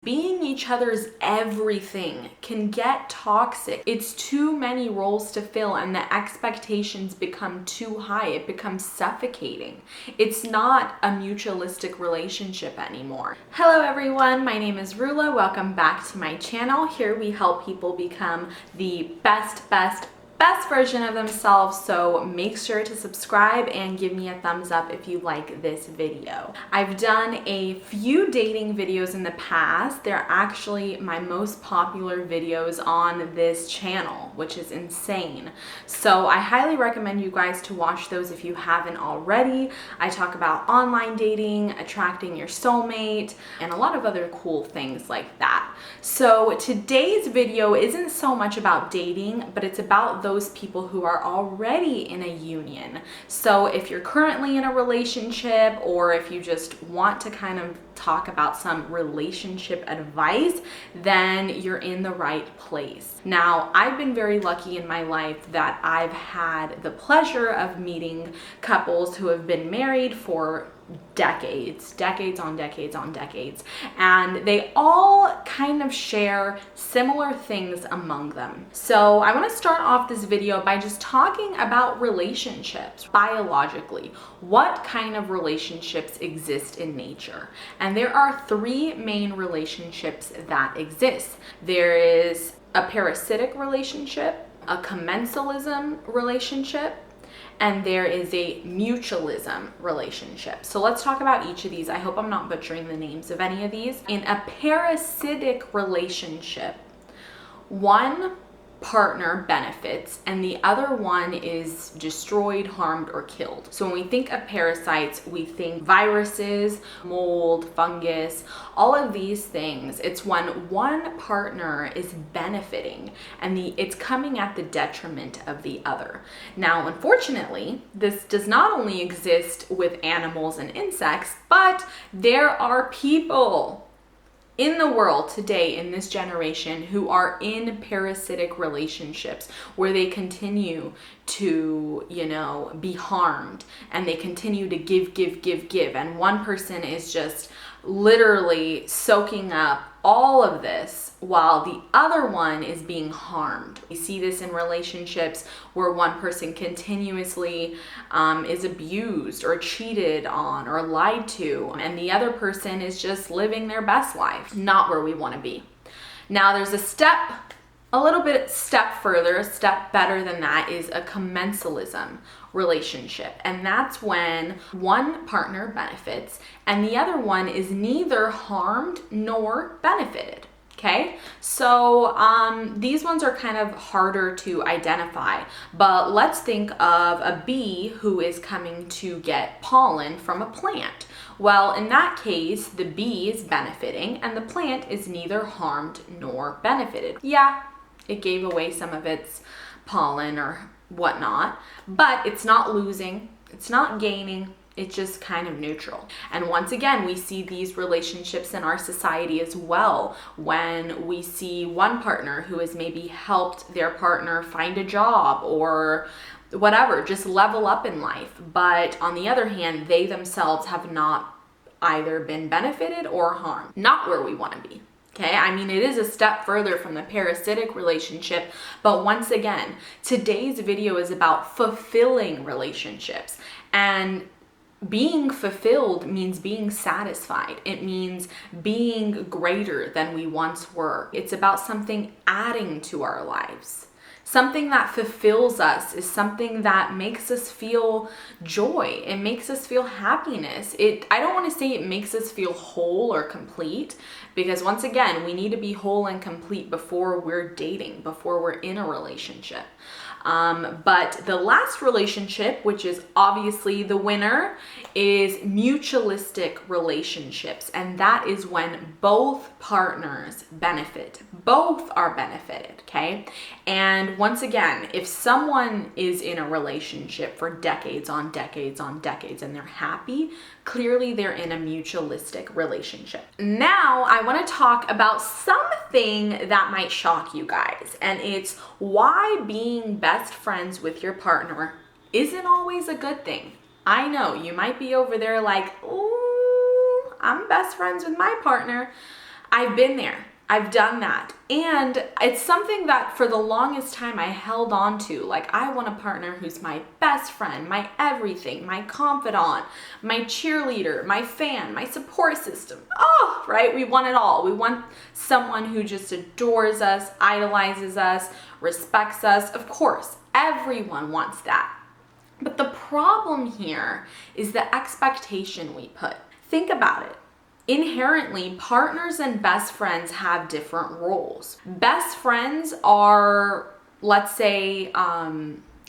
Being each other's everything can get toxic. It's too many roles to fill and the expectations become too high. It becomes suffocating. It's not a mutualistic relationship anymore. Hello everyone, my name is Rulla. Welcome back to my channel. Here we help people become the best version of themselves, so make sure to subscribe and give me a thumbs up if you like this video. I've done a few dating videos in the past. They're actually my most popular videos on this channel, which is insane. So I highly recommend you guys to watch those if you haven't already. I talk about online dating, attracting your soulmate, and a lot of other cool things like that. So today's video isn't so much about dating, but it's about those people who are already in a union. So if you're currently in a relationship, or if you just want to kind of talk about some relationship advice, then you're in the right place. Now, I've been very lucky in my life that I've had the pleasure of meeting couples who have been married for decades on decades, and they all kind of share similar things among them. So I want to start off this video by just talking about relationships biologically. What kind of relationships exist in nature? And there are three main relationships that exist. There is a parasitic relationship, a commensalism relationship, and there is a mutualism relationship. So let's talk about each of these. I hope I'm not butchering the names of any of these. In a parasitic relationship, one partner benefits and the other one is destroyed, harmed, or killed. So when we think of parasites, we think viruses, mold, fungus, all of these things. It's when one partner is benefiting and it's coming at the detriment of the other. Now, unfortunately, this does not only exist with animals and insects, but there are people in the world today, in this generation, who are in parasitic relationships where they continue to, be harmed, and they continue to give, and one person is just literally soaking up all of this while the other one is being harmed. We see this in relationships where one person continuously is abused or cheated on or lied to, and the other person is just living their best life. Not where we want to be. Now there's a step further, a step better than that, is a commensalism relationship. And that's when one partner benefits and the other one is neither harmed nor benefited. Okay, so these ones are kind of harder to identify, but let's think of a bee who is coming to get pollen from a plant. Well, in that case, the bee is benefiting and the plant is neither harmed nor benefited. Yeah, it gave away some of its pollen or whatnot, but it's not losing, it's not gaining, it's just kind of neutral. And once again, we see these relationships in our society as well, when we see one partner who has maybe helped their partner find a job or whatever, just level up in life. But on the other hand, they themselves have not either been benefited or harmed. Not where we want to be. Okay, I mean, it is a step further from the parasitic relationship, but once again, today's video is about fulfilling relationships. And being fulfilled means being satisfied. It means being greater than we once were. It's about something adding to our lives. Something that fulfills us is something that makes us feel joy. It makes us feel happiness. I don't want to say it makes us feel whole or complete, because once again, we need to be whole and complete before we're dating, before we're in a relationship. But the last relationship, which is obviously the winner, is mutualistic relationships. And that is when both partners benefit. Both are benefited, okay? And once again, if someone is in a relationship for decades on decades and they're happy, clearly they're in a mutualistic relationship. Now, I want to talk about something that might shock you guys, and it's why being best friends with your partner isn't always a good thing. I know you might be over there like, ooh, I'm best friends with my partner. I've been there. I've done that. And it's something that for the longest time I held on to. Like, I want a partner who's my best friend, my everything, my confidant, my cheerleader, my fan, my support system. Oh, right? We want it all. We want someone who just adores us, idolizes us, respects us. Of course, everyone wants that. But the problem here is the expectation we put. Think about it. Inherently, partners and best friends have different roles. Best friends are, let's say,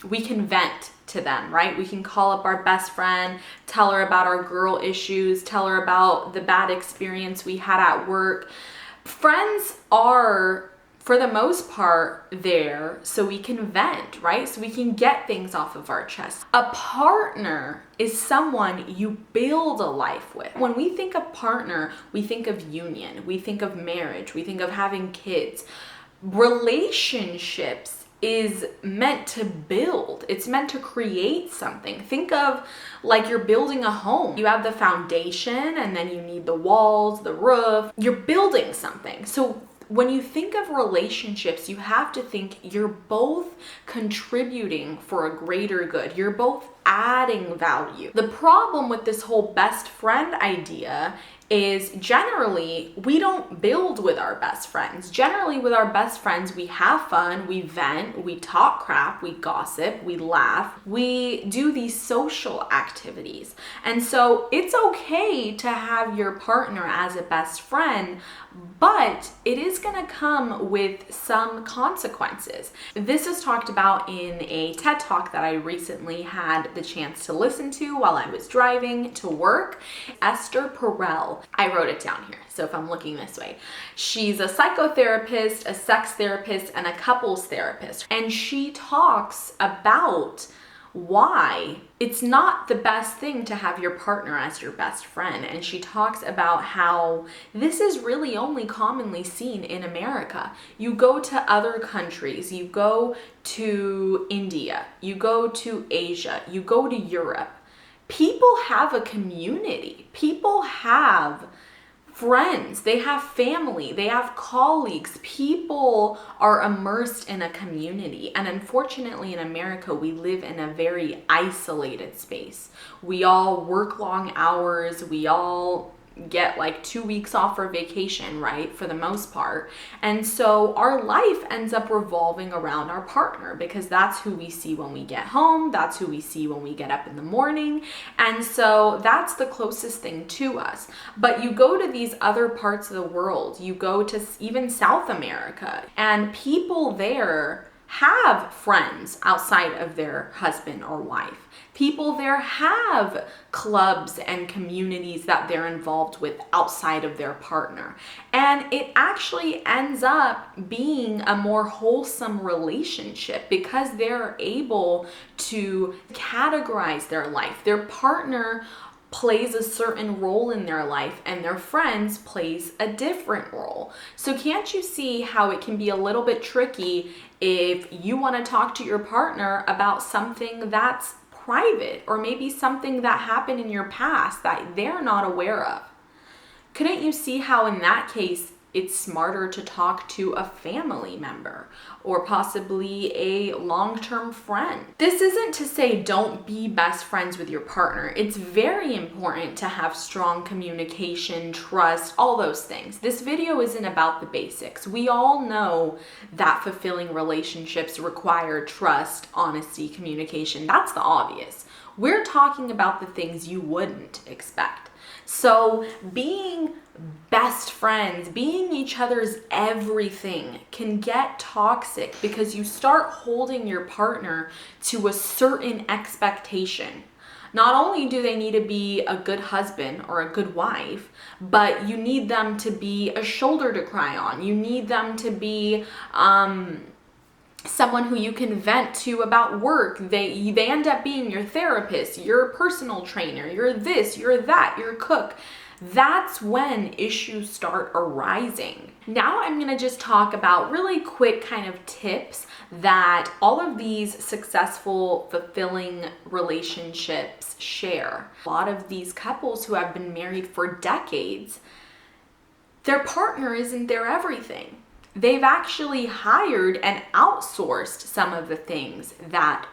we can vent to them, right? We can call up our best friend, tell her about our girl issues, tell her about the bad experience we had at work. Friends are, for the most part, there so we can vent, right? So we can get things off of our chest. A partner is someone you build a life with. When we think of partner, we think of union, we think of marriage, we think of having kids. Relationships is meant to build. It's meant to create something. Think of like you're building a home. You have the foundation and then you need the walls, the roof. You're building something. So when you think of relationships, you have to think you're both contributing for a greater good. You're both adding value. The problem with this whole best friend idea is generally we don't build with our best friends. Generally with our best friends, we have fun, we vent, we talk crap, we gossip, we laugh, we do these social activities. And so it's okay to have your partner as a best friend, but it is gonna come with some consequences. This is talked about in a TED Talk that I recently had the chance to listen to while I was driving to work. Esther Perel, I wrote it down here, so if I'm looking this way. She's a psychotherapist, a sex therapist, and a couples therapist. And she talks about why it's not the best thing to have your partner as your best friend. And she talks about how this is really only commonly seen in America. You go to other countries, you go to India, you go to Asia, you go to Europe. People have a community. People have friends, they have family, they have colleagues. People are immersed in a community. And unfortunately in America, we live in a very isolated space. We all work long hours, we all get like 2 weeks off for vacation, right? For the most part. And so our life ends up revolving around our partner because that's who we see when we get home. That's who we see when we get up in the morning. And so that's the closest thing to us. But you go to these other parts of the world, you go to even South America, and people there have friends outside of their husband or wife. People there have clubs and communities that they're involved with outside of their partner. And it actually ends up being a more wholesome relationship because they're able to categorize their life. Their partner plays a certain role in their life and their friends plays a different role. So can't you see how it can be a little bit tricky if you want to talk to your partner about something that's private or maybe something that happened in your past that they're not aware of? Couldn't you see how in that case it's smarter to talk to a family member or possibly a long-term friend? This isn't to say don't be best friends with your partner. It's very important to have strong communication, trust, all those things. This video isn't about the basics. We all know that fulfilling relationships require trust, honesty, communication. That's the obvious. We're talking about the things you wouldn't expect. So being best friends, being each other's everything can get toxic because you start holding your partner to a certain expectation. Not only do they need to be a good husband or a good wife, but you need them to be a shoulder to cry on. You need them to be someone who you can vent to about work. They end up being your therapist, your personal trainer, you're this, you're that, your cook. That's when issues start arising. Now I'm gonna just talk about really quick kind of tips that all of these successful, fulfilling relationships share. A lot of these couples who have been married for decades, their partner isn't their everything. They've actually hired and outsourced some of the things that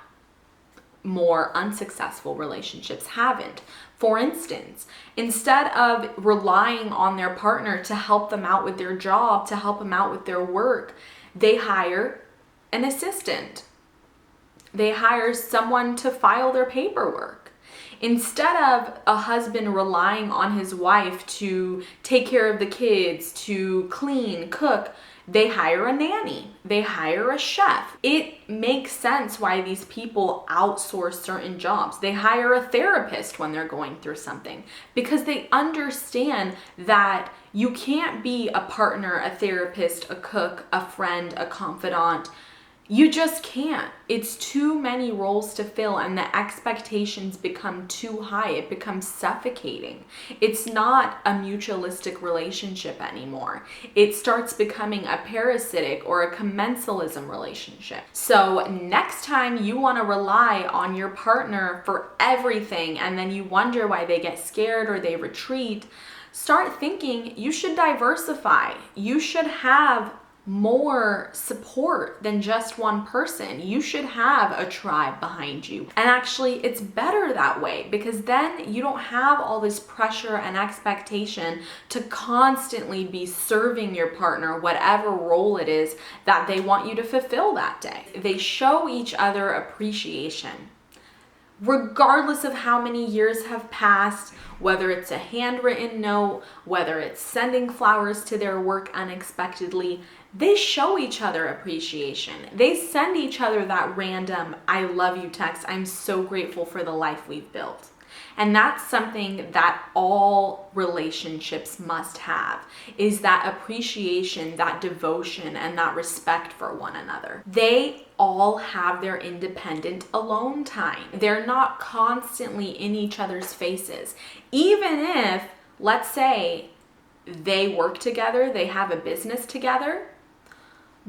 more unsuccessful relationships haven't. For instance, instead of relying on their partner to help them out with their job, to help them out with their work, they hire an assistant. They hire someone to file their paperwork. Instead of a husband relying on his wife to take care of the kids, to clean, cook, they hire a nanny, they hire a chef. It makes sense why these people outsource certain jobs. They hire a therapist when they're going through something because they understand that you can't be a partner, a therapist, a cook, a friend, a confidant. You just can't. It's too many roles to fill and the expectations become too high. It becomes suffocating. It's not a mutualistic relationship anymore. It starts becoming a parasitic or a commensalism relationship. So next time you want to rely on your partner for everything and then you wonder why they get scared or they retreat, start thinking you should diversify. You should have more support than just one person. You should have a tribe behind you. And actually, it's better that way because then you don't have all this pressure and expectation to constantly be serving your partner, whatever role it is that they want you to fulfill that day. They show each other appreciation. Regardless of how many years have passed, whether it's a handwritten note, whether it's sending flowers to their work unexpectedly, they show each other appreciation. They send each other that random, I love you text. I'm so grateful for the life we've built. And that's something that all relationships must have, is that appreciation, that devotion, and that respect for one another. They all have their independent alone time. They're not constantly in each other's faces. Even if, let's say, they work together, they have a business together,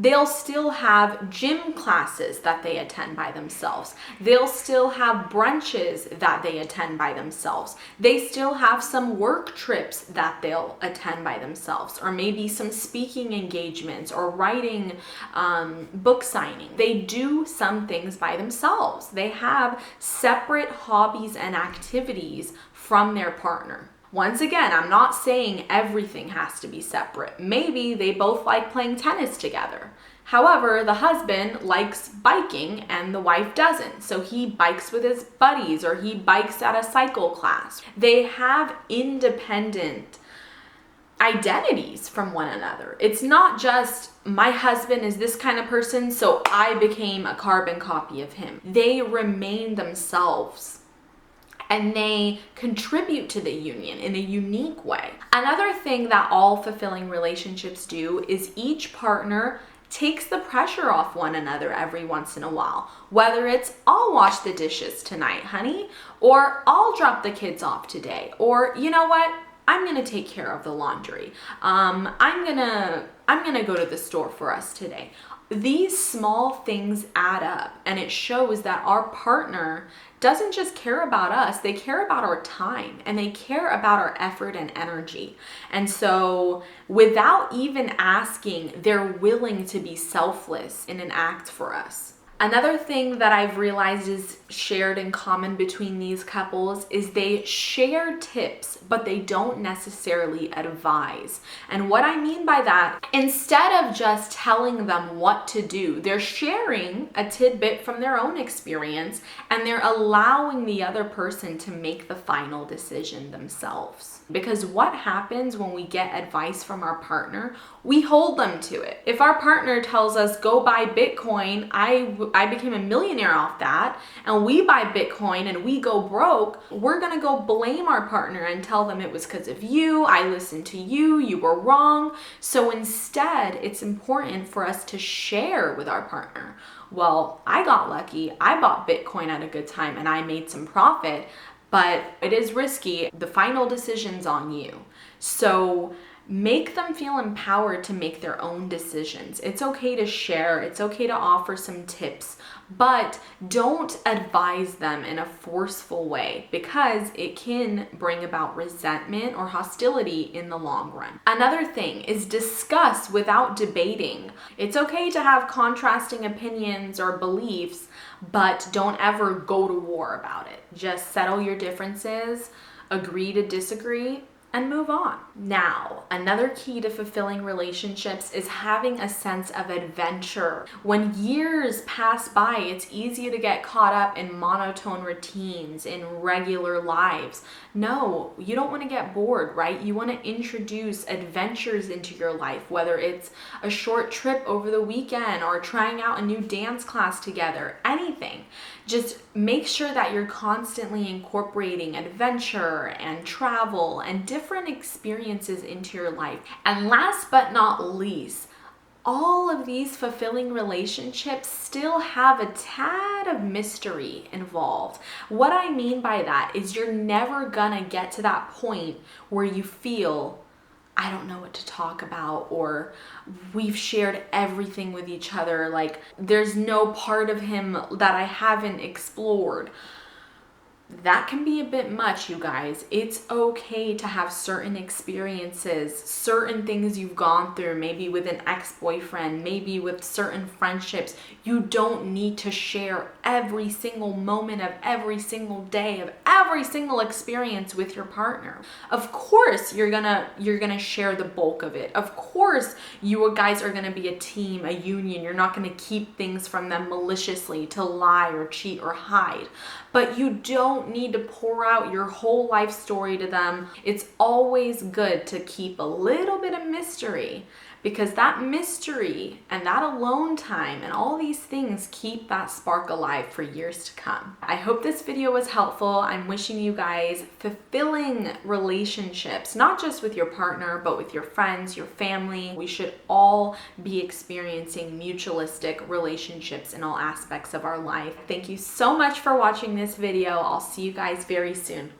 they'll still have gym classes that they attend by themselves. They'll still have brunches that they attend by themselves. They still have some work trips that they'll attend by themselves, or maybe some speaking engagements or writing, book signing. They do some things by themselves. They have separate hobbies and activities from their partner. Once again, I'm not saying everything has to be separate. Maybe they both like playing tennis together. However, the husband likes biking and the wife doesn't. So he bikes with his buddies or he bikes at a cycle class. They have independent identities from one another. It's not just my husband is this kind of person, so I became a carbon copy of him. They remain themselves. And they contribute to the union in a unique way. Another thing that all fulfilling relationships do is each partner takes the pressure off one another every once in a while. Whether it's, I'll wash the dishes tonight, honey, or I'll drop the kids off today, or you know what? I'm gonna take care of the laundry. I'm gonna go to the store for us today. These small things add up, and it shows that our partner doesn't just care about us, they care about our time and they care about our effort and energy. And so without even asking, they're willing to be selfless in an act for us. Another thing that I've realized is shared in common between these couples is they share tips, but they don't necessarily advise. And what I mean by that, instead of just telling them what to do, they're sharing a tidbit from their own experience and they're allowing the other person to make the final decision themselves. Because what happens when we get advice from our partner, we hold them to it. If our partner tells us, go buy Bitcoin, I became a millionaire off that, and we buy Bitcoin and we go broke, we're gonna go blame our partner and tell them it was because of you, I listened to you, you were wrong. So instead, it's important for us to share with our partner. Well, I got lucky, I bought Bitcoin at a good time and I made some profit, but it is risky. The final decision's on you. So Make them feel empowered to make their own decisions. It's okay to share, it's okay to offer some tips, but don't advise them in a forceful way because it can bring about resentment or hostility in the long run. Another thing is discuss without debating. It's okay to have contrasting opinions or beliefs, but don't ever go to war about it. Just settle your differences, agree to disagree, and move on. Now, another key to fulfilling relationships is having a sense of adventure. When years pass by, it's easy to get caught up in monotone routines, in regular lives. No, you don't want to get bored, right? You want to introduce adventures into your life, whether it's a short trip over the weekend or trying out a new dance class together, anything. Just make sure that you're constantly incorporating adventure and travel and different experiences into your life. And last but not least, all of these fulfilling relationships still have a tad of mystery involved. What I mean by that is you're never gonna get to that point where you feel, I don't know what to talk about, or we've shared everything with each other, like there's no part of him that I haven't explored. That can be a bit much, you guys. It's okay to have certain experiences, certain things you've gone through, maybe with an ex-boyfriend, maybe with certain friendships. You don't need to share every single moment of every single day of every single experience with your partner. Of course, you're gonna share the bulk of it. Of course, you guys are gonna be a team, a union. You're not gonna keep things from them maliciously to lie or cheat or hide. But you don't need to pour out your whole life story to them. It's always good to keep a little bit of mystery, because that mystery and that alone time and all these things keep that spark alive for years to come. I hope this video was helpful. I'm wishing you guys fulfilling relationships, not just with your partner, but with your friends, your family. We should all be experiencing mutualistic relationships in all aspects of our life. Thank you so much for watching this video. I'll see you guys very soon.